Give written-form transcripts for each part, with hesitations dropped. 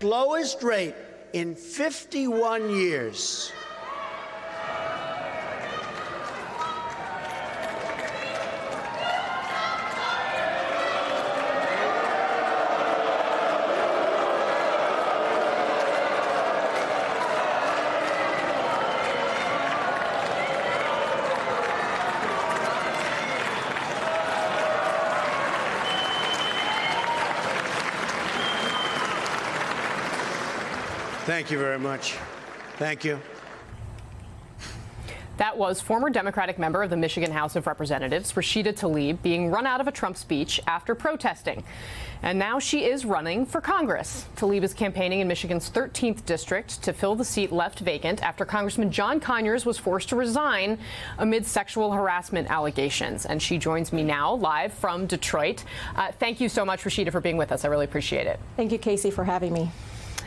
Lowest rate in 51 years. Thank you very much. Thank you. That was former Democratic member of the Michigan House of Representatives, Rashida Tlaib, being run out of a Trump speech after protesting. And now she is running for Congress. Tlaib is campaigning in Michigan's 13th district to fill the seat left vacant after Congressman John Conyers was forced to resign amid sexual harassment allegations. And she joins me now live from Detroit. Thank you so much, Rashida, for being with us. I really appreciate it. Thank you, Kasie, for having me.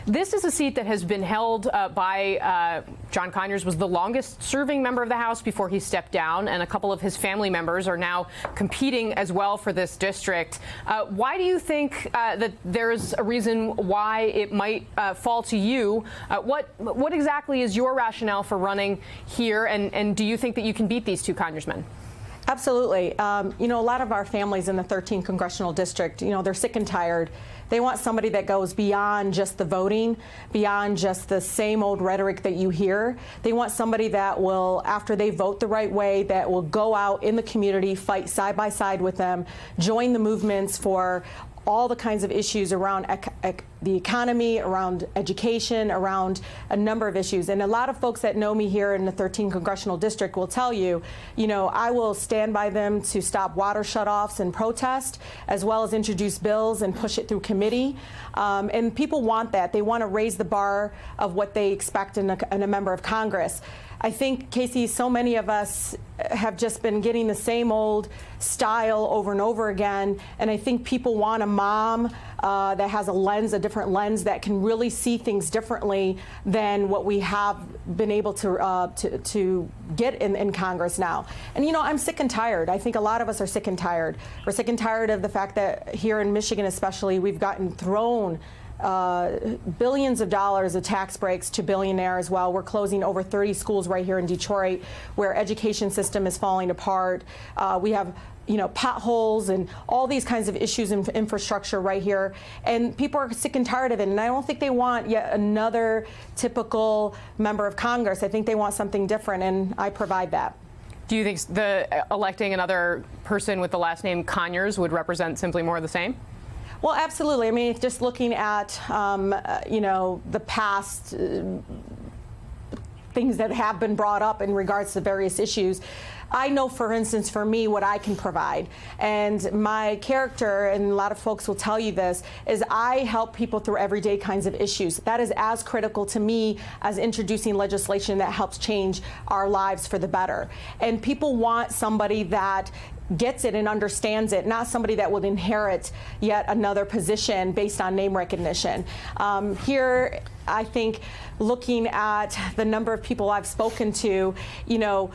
This is a seat that has been held by John Conyers, was the longest serving member of the House before he stepped down, and a couple of his family members are now competing as well for this district. Why do you think that there's a reason why it might fall to you? What exactly is your rationale for running here, and do you think that you can beat these two congressmen? Absolutely. You know, a lot of our families in the 13th congressional district, you know, they're sick and tired. They want somebody that goes beyond just the voting, beyond just the same old rhetoric that you hear. They want somebody that will, after they vote the right way, that will go out in the community, fight side by side with them, join the movements for all the kinds of issues around the economy, around education, around a number of issues. And a lot of folks that know me here in the 13th congressional district will tell you, you know, I will stand by them to stop water shutoffs and protest, as well as introduce bills and push it through committee. And people want that. They want to raise the bar of what they expect in a member of Congress. I think, Kasie, so many of us have just been getting the same old style over and over again, and I think people want a mom that has a lens, a different lens, that can really see things differently than what we have been able to get in Congress now. And, you know, I'm sick and tired. I think a lot of us are sick and tired. We're sick and tired of the fact that here in Michigan especially, we've gotten thrown billions of dollars of tax breaks to billionaires while we're closing over 30 schools right here in Detroit, where education system is falling apart. We have, you know, potholes and all these kinds of issues in infrastructure right here. And people are sick and tired of it. And I don't think they want yet another typical member of Congress. I think they want something different, and I provide that. Do you think electing another person with the last name Conyers would represent simply more of the same? Well, absolutely. I mean, just looking at, you know, the past things that have been brought up in regards to various issues, I know, for instance, for me, what I can provide. And my character, and a lot of folks will tell you this, is I help people through everyday kinds of issues. That is as critical to me as introducing legislation that helps change our lives for the better. And people want somebody that gets it and understands it, not somebody that would inherit yet another position based on name recognition. Here, I think, looking at the number of people I've spoken to, you know,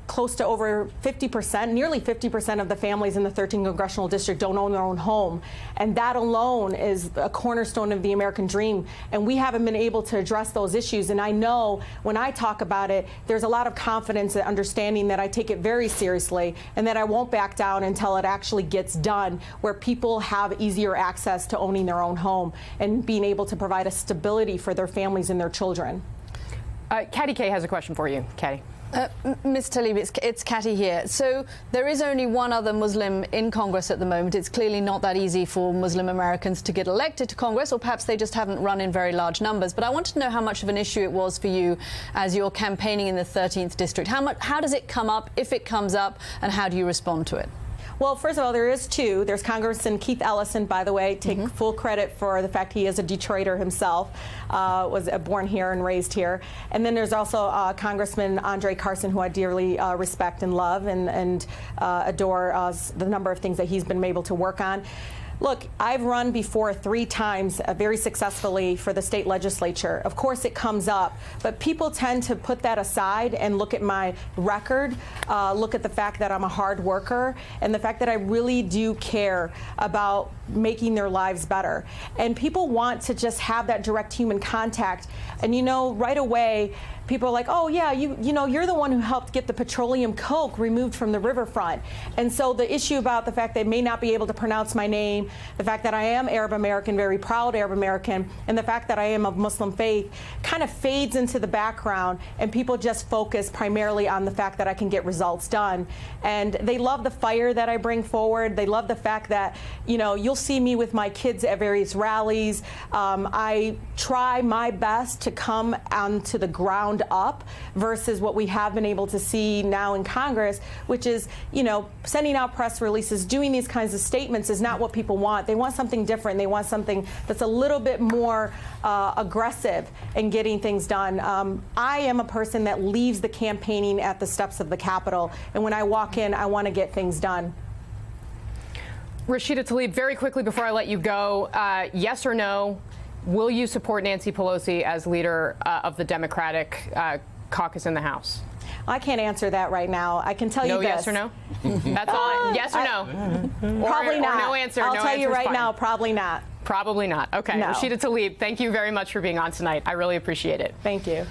close to over 50%, nearly 50% of the families in the 13th congressional district don't own their own home. And that alone is a cornerstone of the American dream. And we haven't been able to address those issues. And I know when I talk about it, there's a lot of confidence and understanding that I take it very seriously and that I won't back down until it actually gets done, where people have easier access to owning their own home and being able to provide a stability for their families and their children. Katie K has a question for you. Katie. Ms. Tlaib, it's Katie here. So there is only one other Muslim in Congress at the moment. It's clearly not that easy for Muslim Americans to get elected to Congress, or perhaps they just haven't run in very large numbers. But I wanted to know how much of an issue it was for you as you're campaigning in the 13th district. How does it come up, if it comes up, and how do you respond to it? Well, first of all, there is two. There's Congressman Keith Ellison, by the way, take full credit for the fact he is a Detroiter himself, was born here and raised here. And then there's also Congressman Andre Carson, who I dearly respect and love and adore the number of things that he's been able to work on. Look, I've run before 3 times very successfully for the state legislature. Of course, it comes up, but people tend to put that aside and look at my record, look at the fact that I'm a hard worker, and the fact that I really do care about making their lives better. And people want to just have that direct human contact. And you know, right away, people are like, oh yeah, you know, you're the one who helped get the petroleum coke removed from the riverfront. And so the issue about the fact they may not be able to pronounce my name, the fact that I am Arab American, very proud Arab American, and the fact that I am of Muslim faith kind of fades into the background, and people just focus primarily on the fact that I can get results done. And they love the fire that I bring forward. They love the fact that, you know, you'll see me with my kids at various rallies. I try my best to come onto the ground up versus what we have been able to see now in Congress, which is, you know, sending out press releases, doing these kinds of statements is not what people want. They want something different. They want something that's a little bit more aggressive in getting things done. I am a person that leaves the campaigning at the steps of the Capitol, and when I walk in, I want to get things done. Rashida Tlaib, very quickly before I let you go, yes or no, will you support Nancy Pelosi as leader of the Democratic caucus in the House? I can't answer that right now. I can tell you this. No, yes or no? That's all. Yes or no? Probably not. Or no answer. I'll no tell you right fine. now, probably not. Probably not. Okay. No. Rashida Tlaib, thank you very much for being on tonight. I really appreciate it. Thank you.